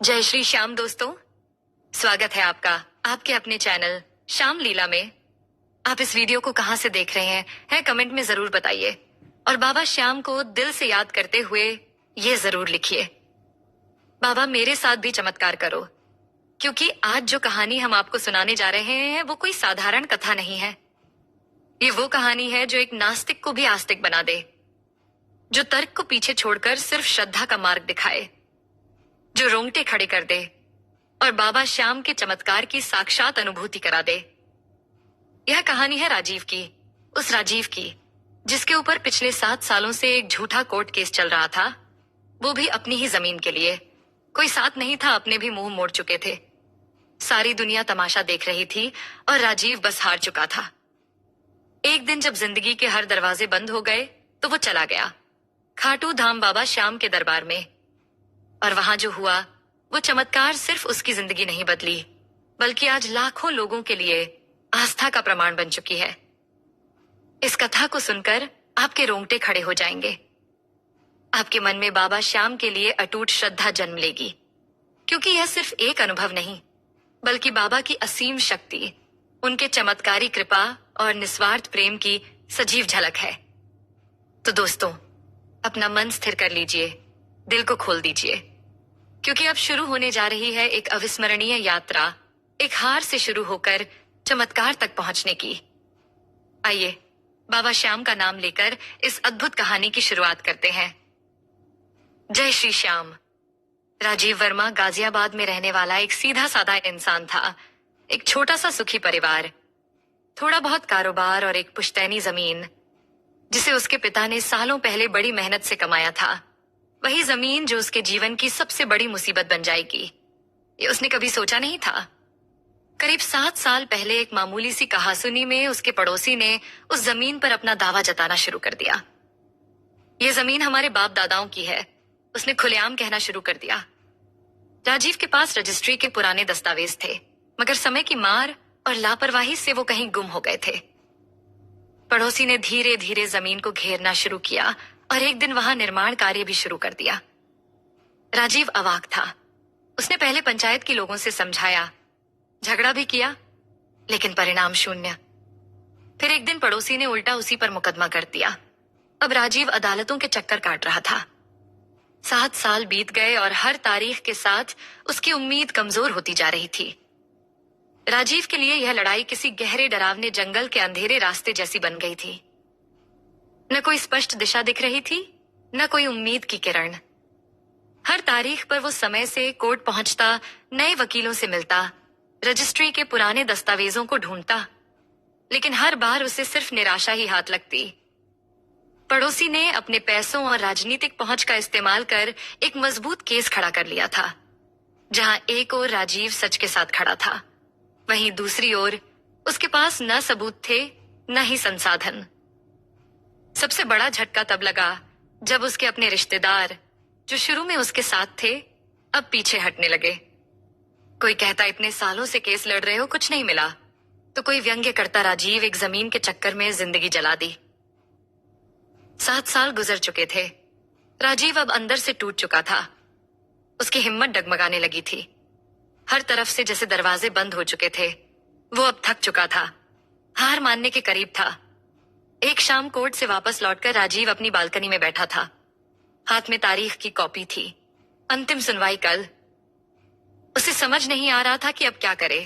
जय श्री श्याम दोस्तों, स्वागत है आपका आपके अपने चैनल श्याम लीला में। आप इस वीडियो को कहां से देख रहे हैं कमेंट में जरूर बताइए और बाबा श्याम को दिल से याद करते हुए ये जरूर लिखिए, बाबा मेरे साथ भी चमत्कार करो। क्योंकि आज जो कहानी हम आपको सुनाने जा रहे हैं वो कोई साधारण कथा नहीं है। ये वो कहानी है जो एक नास्तिक को भी आस्तिक बना दे, जो तर्क को पीछे छोड़कर सिर्फ श्रद्धा का मार्ग दिखाए, जो रोंगटे खड़े कर दे और बाबा श्याम के चमत्कार की साक्षात अनुभूति करा दे। यह कहानी है राजीव की, उस राजीव की जिसके ऊपर पिछले 7 सालों से एक झूठा कोर्ट केस चल रहा था, वो भी अपनी ही जमीन के लिए। कोई साथ नहीं था, अपने भी मुंह मोड़ चुके थे। सारी दुनिया तमाशा देख रही थी और राजीव बस हार चुका था। एक दिन जब जिंदगी के हर दरवाजे बंद हो गए तो वो चला गया खाटू धाम बाबा श्याम के दरबार में। और वहां जो हुआ वो चमत्कार सिर्फ उसकी जिंदगी नहीं बदली, बल्कि आज लाखों लोगों के लिए आस्था का प्रमाण बन चुकी है। इस कथा को सुनकर आपके रोंगटे खड़े हो जाएंगे। आपके मन में बाबा श्याम के लिए अटूट श्रद्धा जन्म लेगी, क्योंकि यह सिर्फ एक अनुभव नहीं, बल्कि बाबा की असीम शक्ति, उनके चमत्कारी कृपा और निस्वार्थ प्रेम की सजीव झलक है। तो दोस्तों, अपना मन स्थिर कर लीजिए, दिल को खोल दीजिए, क्योंकि अब शुरू होने जा रही है एक अविस्मरणीय यात्रा, एक हार से शुरू होकर चमत्कार तक पहुंचने की। आइए बाबा श्याम का नाम लेकर इस अद्भुत कहानी की शुरुआत करते हैं। जय श्री श्याम। राजीव वर्मा गाजियाबाद में रहने वाला एक सीधा साधा इंसान था। एक छोटा सा सुखी परिवार, थोड़ा बहुत कारोबार और एक पुश्तैनी जमीन, जिसे उसके पिता ने सालों पहले बड़ी मेहनत से कमाया था। वही जमीन जो उसके जीवन की सबसे बड़ी मुसीबत बन जाएगी, ये उसने कभी सोचा नहीं था। करीब 7 साल पहले एक मामूली सी कहासुनी में उसके पड़ोसी ने उस जमीन पर अपना दावा जताना शुरू कर दिया। ये जमीन हमारे बाप दादाओं की है, उसने खुलेआम कहना शुरू कर दिया। राजीव के पास रजिस्ट्री के पुराने दस्तावेज थे, मगर समय की मार और लापरवाही से वो कहीं गुम हो गए थे। पड़ोसी ने धीरे धीरे जमीन को घेरना शुरू किया और एक दिन वहां निर्माण कार्य भी शुरू कर दिया। राजीव अवाक था। उसने पहले पंचायत के लोगों से समझाया, झगड़ा भी किया, लेकिन परिणाम शून्य। फिर एक दिन पड़ोसी ने उल्टा उसी पर मुकदमा कर दिया। अब राजीव अदालतों के चक्कर काट रहा था। 7 साल बीत गए और हर तारीख के साथ उसकी उम्मीद कमजोर होती जा रही थी। राजीव के लिए यह लड़ाई किसी गहरे डरावने जंगल के अंधेरे रास्ते जैसी बन गई थी। न कोई स्पष्ट दिशा दिख रही थी, न कोई उम्मीद की किरण। हर तारीख पर वो समय से कोर्ट पहुंचता, नए वकीलों से मिलता, रजिस्ट्री के पुराने दस्तावेजों को ढूंढता, लेकिन हर बार उसे सिर्फ निराशा ही हाथ लगती। पड़ोसी ने अपने पैसों और राजनीतिक पहुंच का इस्तेमाल कर एक मजबूत केस खड़ा कर लिया था, जहां एक ओर राजीव सच के साथ खड़ा था, वहीं दूसरी ओर उसके पास न सबूत थे न ही संसाधन। सबसे बड़ा झटका तब लगा जब उसके अपने रिश्तेदार, जो शुरू में उसके साथ थे, अब पीछे हटने लगे। कोई कहता इतने सालों से केस लड़ रहे हो, कुछ नहीं मिला, तो कोई व्यंग्य करता राजीव एक जमीन के चक्कर में जिंदगी जला दी। 7 साल गुजर चुके थे। राजीव अब अंदर से टूट चुका था। उसकी हिम्मत डगमगाने लगी थी। हर तरफ से जैसे दरवाजे बंद हो चुके थे। वो अब थक चुका था, हार मानने के करीब था। एक शाम कोर्ट से वापस लौटकर राजीव अपनी बालकनी में बैठा था। हाथ में तारीख की कॉपी थी। अंतिम सुनवाई कल। उसे समझ नहीं आ रहा था कि अब क्या करे।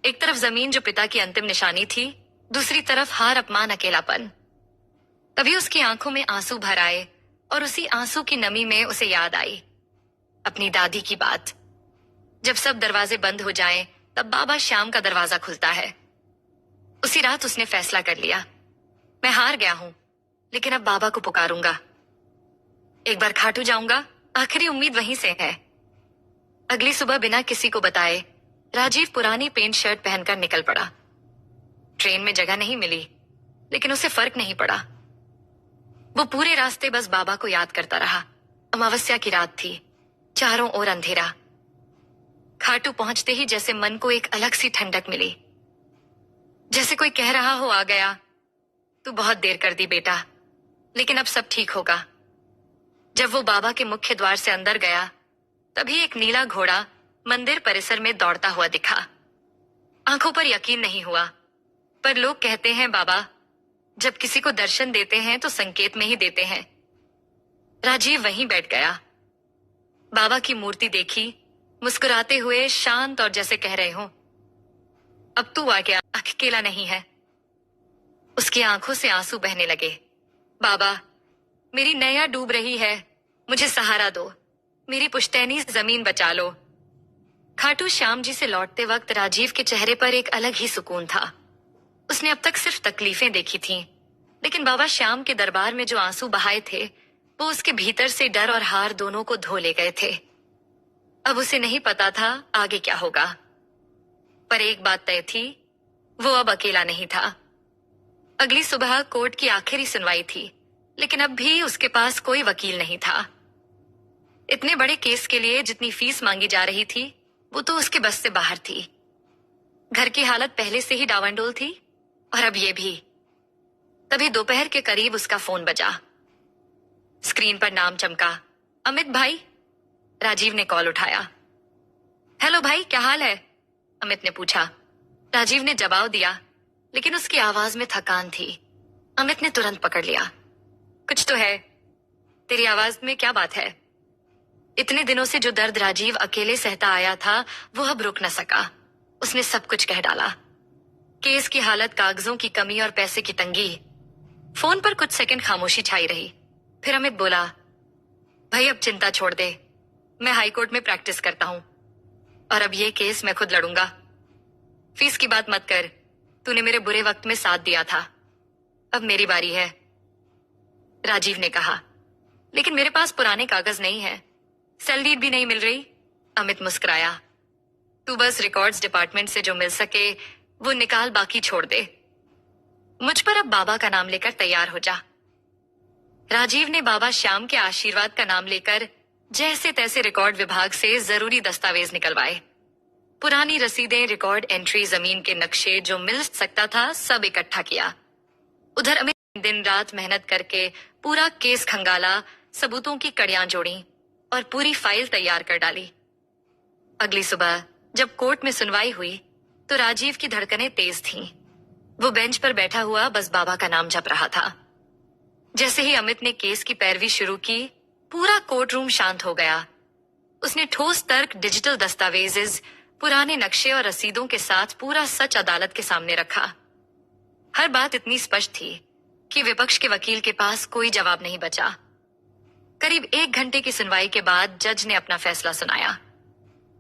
एक तरफ जमीन जो पिता की अंतिम निशानी थी, दूसरी तरफ हार, अपमान, अकेलापन। तभी उसकी आंखों में आंसू भर आए और उसी आंसू की नमी में उसे याद आई अपनी दादी की बात। जब सब दरवाजे बंद हो जाएं, तब बाबा श्याम का दरवाजा खुलता है। उसी रात उसने फैसला कर लिया, मैं हार गया हूं, लेकिन अब बाबा को पुकारूंगा। एक बार खाटू जाऊंगा, आखिरी उम्मीद वहीं से है। अगली सुबह बिना किसी को बताए राजीव पुरानी पेंट शर्ट पहनकर निकल पड़ा। ट्रेन में जगह नहीं मिली, लेकिन उसे फर्क नहीं पड़ा। वो पूरे रास्ते बस बाबा को याद करता रहा। अमावस्या की रात थी, चारों ओर अंधेरा। खाटू पहुंचते ही जैसे मन को एक अलग सी ठंडक मिली, जैसे कोई कह रहा हो, आ गया, तू बहुत देर कर दी बेटा, लेकिन अब सब ठीक होगा। जब वो बाबा के मुख्य द्वार से अंदर गया तभी एक नीला घोड़ा मंदिर परिसर में दौड़ता हुआ दिखा। आंखों पर यकीन नहीं हुआ, पर लोग कहते हैं बाबा, जब किसी को दर्शन देते हैं तो संकेत में ही देते हैं। राजीव वहीं बैठ गया। बाबा की मूर्ति देखी, मुस्कुराते हुए शांत और जैसे कह रहे हो, अब तू आ गया, अकेला नहीं है। उसकी आंखों से आंसू बहने लगे। बाबा, मेरी नैया डूब रही है, मुझे सहारा दो, मेरी पुश्तैनी जमीन बचा लो। खाटू श्याम जी से लौटते वक्त राजीव के चेहरे पर एक अलग ही सुकून था। उसने अब तक सिर्फ तकलीफें देखी थीं, लेकिन बाबा श्याम के दरबार में जो आंसू बहाए थे वो उसके भीतर से डर और हार दोनों को धो ले गए थे। अब उसे नहीं पता था आगे क्या होगा, पर एक बात तय थी, वो अब अकेला नहीं था। अगली सुबह कोर्ट की आखिरी सुनवाई थी, लेकिन अब भी उसके पास कोई वकील नहीं था। इतने बड़े केस के लिए जितनी फीस मांगी जा रही थी वो तो उसके बस से बाहर थी। घर की हालत पहले से ही डावांडोल थी और अब ये भी। तभी दोपहर के करीब उसका फोन बजा। स्क्रीन पर नाम चमका, अमित भाई। राजीव ने कॉल उठाया। हेलो भाई, क्या हाल है? अमित ने पूछा। राजीव ने जवाब दिया, लेकिन उसकी आवाज में थकान थी। अमित ने तुरंत पकड़ लिया। कुछ तो है, तेरी आवाज में क्या बात है? इतने दिनों से जो दर्द राजीव अकेले सहता आया था वो अब रुक न सका। उसने सब कुछ कह डाला। केस की हालत, कागजों की कमी और पैसे की तंगी। फोन पर कुछ सेकंड खामोशी छाई रही। फिर अमित बोला, भाई अब चिंता छोड़ दे, मैं हाई कोर्ट में प्रैक्टिस करता हूं और अब ये केस मैं खुद लड़ूंगा। फीस की बात मत कर, तूने मेरे बुरे वक्त में साथ दिया था, अब मेरी बारी है। राजीव ने कहा, लेकिन मेरे पास पुराने कागज नहीं है, सेल डीड भी नहीं मिल रही। अमित मुस्कुराया, तू बस रिकॉर्ड्स डिपार्टमेंट से जो मिल सके वो निकाल, बाकी छोड़ दे। मुझ पर अब बाबा का नाम लेकर तैयार हो जा। राजीव ने बाबा श्याम के आशीर्वाद का नाम लेकर जैसे तैसे रिकॉर्ड विभाग से जरूरी दस्तावेज निकलवाए। पुरानी रसीदें, रिकॉर्ड एंट्री, जमीन के नक्शे, जो मिल सकता था सब इकट्ठा किया। उधर अमित दिन रात मेहनत करके पूरा केस खंगाला, सबूतों की कड़ियां जोड़ी और पूरी फाइल तैयार कर डाली। अगली सुबह जब कोर्ट में सुनवाई हुई तो राजीव की धड़कनें तेज थीं। वो बेंच पर बैठा हुआ बस बाबा का नाम जप रहा था। जैसे ही अमित ने केस की पैरवी शुरू की, पूरा कोर्ट रूम शांत हो गया। उसने ठोस तर्क, डिजिटल दस्तावेजेस, पुराने नक्शे और रसीदों के साथ पूरा सच अदालत के सामने रखा। हर बात इतनी स्पष्ट थी कि विपक्ष के वकील के पास कोई जवाब नहीं बचा। करीब 1 घंटे की सुनवाई के बाद जज ने अपना फैसला सुनाया।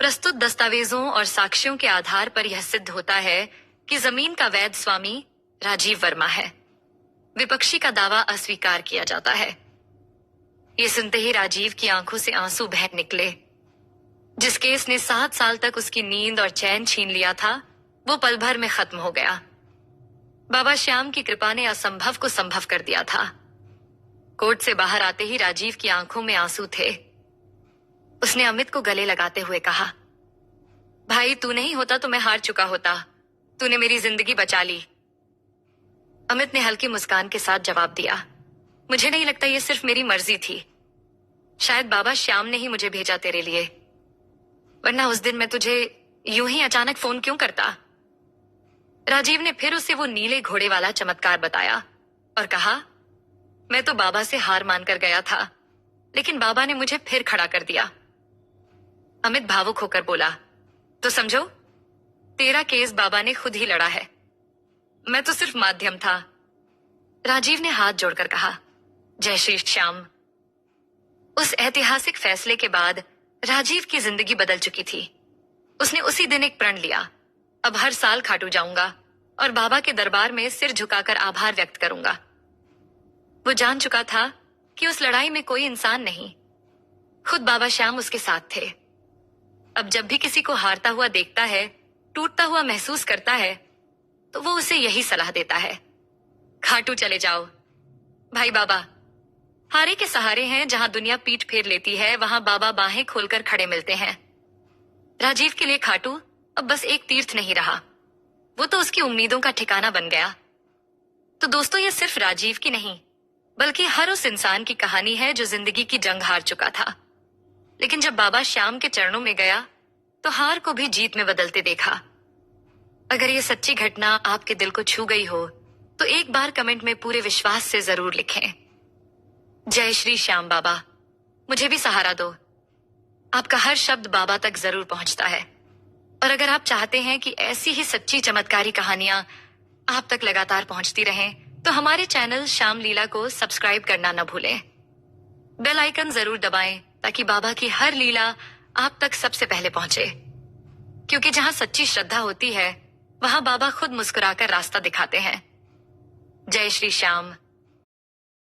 प्रस्तुत दस्तावेजों और साक्ष्यों के आधार पर यह सिद्ध होता है कि जमीन का वैध स्वामी राजीव वर्मा है। विपक्षी का दावा अस्वीकार किया जाता है। ये सुनते ही राजीव की आंखों से आंसू बह निकले। जिस केस ने 7 साल तक उसकी नींद और चैन छीन लिया था वो पल भर में खत्म हो गया। बाबा श्याम की कृपा ने असंभव को संभव कर दिया था। कोर्ट से बाहर आते ही राजीव की आंखों में आंसू थे। उसने अमित को गले लगाते हुए कहा, भाई तू नहीं होता तो मैं हार चुका होता, तूने मेरी जिंदगी बचा ली। अमित ने हल्की मुस्कान के साथ जवाब दिया, मुझे नहीं लगता ये सिर्फ मेरी मर्जी थी, शायद बाबा श्याम ने ही मुझे भेजा तेरे लिए, वरना उस दिन मैं तुझे यूं ही अचानक फोन क्यों करता। राजीव ने फिर उसे वो नीले घोड़े वाला चमत्कार बताया और कहा, मैं तो बाबा से हार मानकर गया था, लेकिन बाबा ने मुझे फिर खड़ा कर दिया। अमित भावुक होकर बोला, तो समझो तेरा केस बाबा ने खुद ही लड़ा है, मैं तो सिर्फ माध्यम था। राजीव ने हाथ जोड़कर कहा, जय श्री श्याम। उस ऐतिहासिक फैसले के बाद राजीव की जिंदगी बदल चुकी थी। उसने उसी दिन एक प्रण लिया, अब हर साल खाटू जाऊंगा और बाबा के दरबार में सिर झुकाकर आभार व्यक्त करूंगा। वो जान चुका था कि उस लड़ाई में कोई इंसान नहीं, खुद बाबा श्याम उसके साथ थे। अब जब भी किसी को हारता हुआ देखता है, टूटता हुआ महसूस करता है, तो वो उसे यही सलाह देता है, खाटू चले जाओ। भाई बाबा हारे के सहारे हैं, जहां दुनिया पीठ फेर लेती है वहां बाबा बाहें खोलकर खड़े मिलते हैं। राजीव के लिए खाटू अब बस एक तीर्थ नहीं रहा, वो तो उसकी उम्मीदों का ठिकाना बन गया। तो दोस्तों, ये सिर्फ राजीव की नहीं बल्कि हर उस इंसान की कहानी है जो जिंदगी की जंग हार चुका था, लेकिन जब बाबा श्याम के चरणों में गया तो हार को भी जीत में बदलते देखा। अगर ये सच्ची घटना आपके दिल को छू गई हो तो एक बार कमेंट में पूरे विश्वास से जरूर लिखें, जय श्री श्याम बाबा, मुझे भी सहारा दो। आपका हर शब्द बाबा तक जरूर पहुंचता है। और अगर आप चाहते हैं कि ऐसी ही सच्ची चमत्कारी कहानियां आप तक लगातार पहुंचती रहें तो हमारे चैनल श्याम लीला को सब्सक्राइब करना न भूलें। बेल आइकन जरूर दबाएं ताकि बाबा की हर लीला आप तक सबसे पहले पहुंचे, क्योंकि जहां सच्ची श्रद्धा होती है वहां बाबा खुद मुस्कुराकर रास्ता दिखाते हैं। जय श्री श्याम।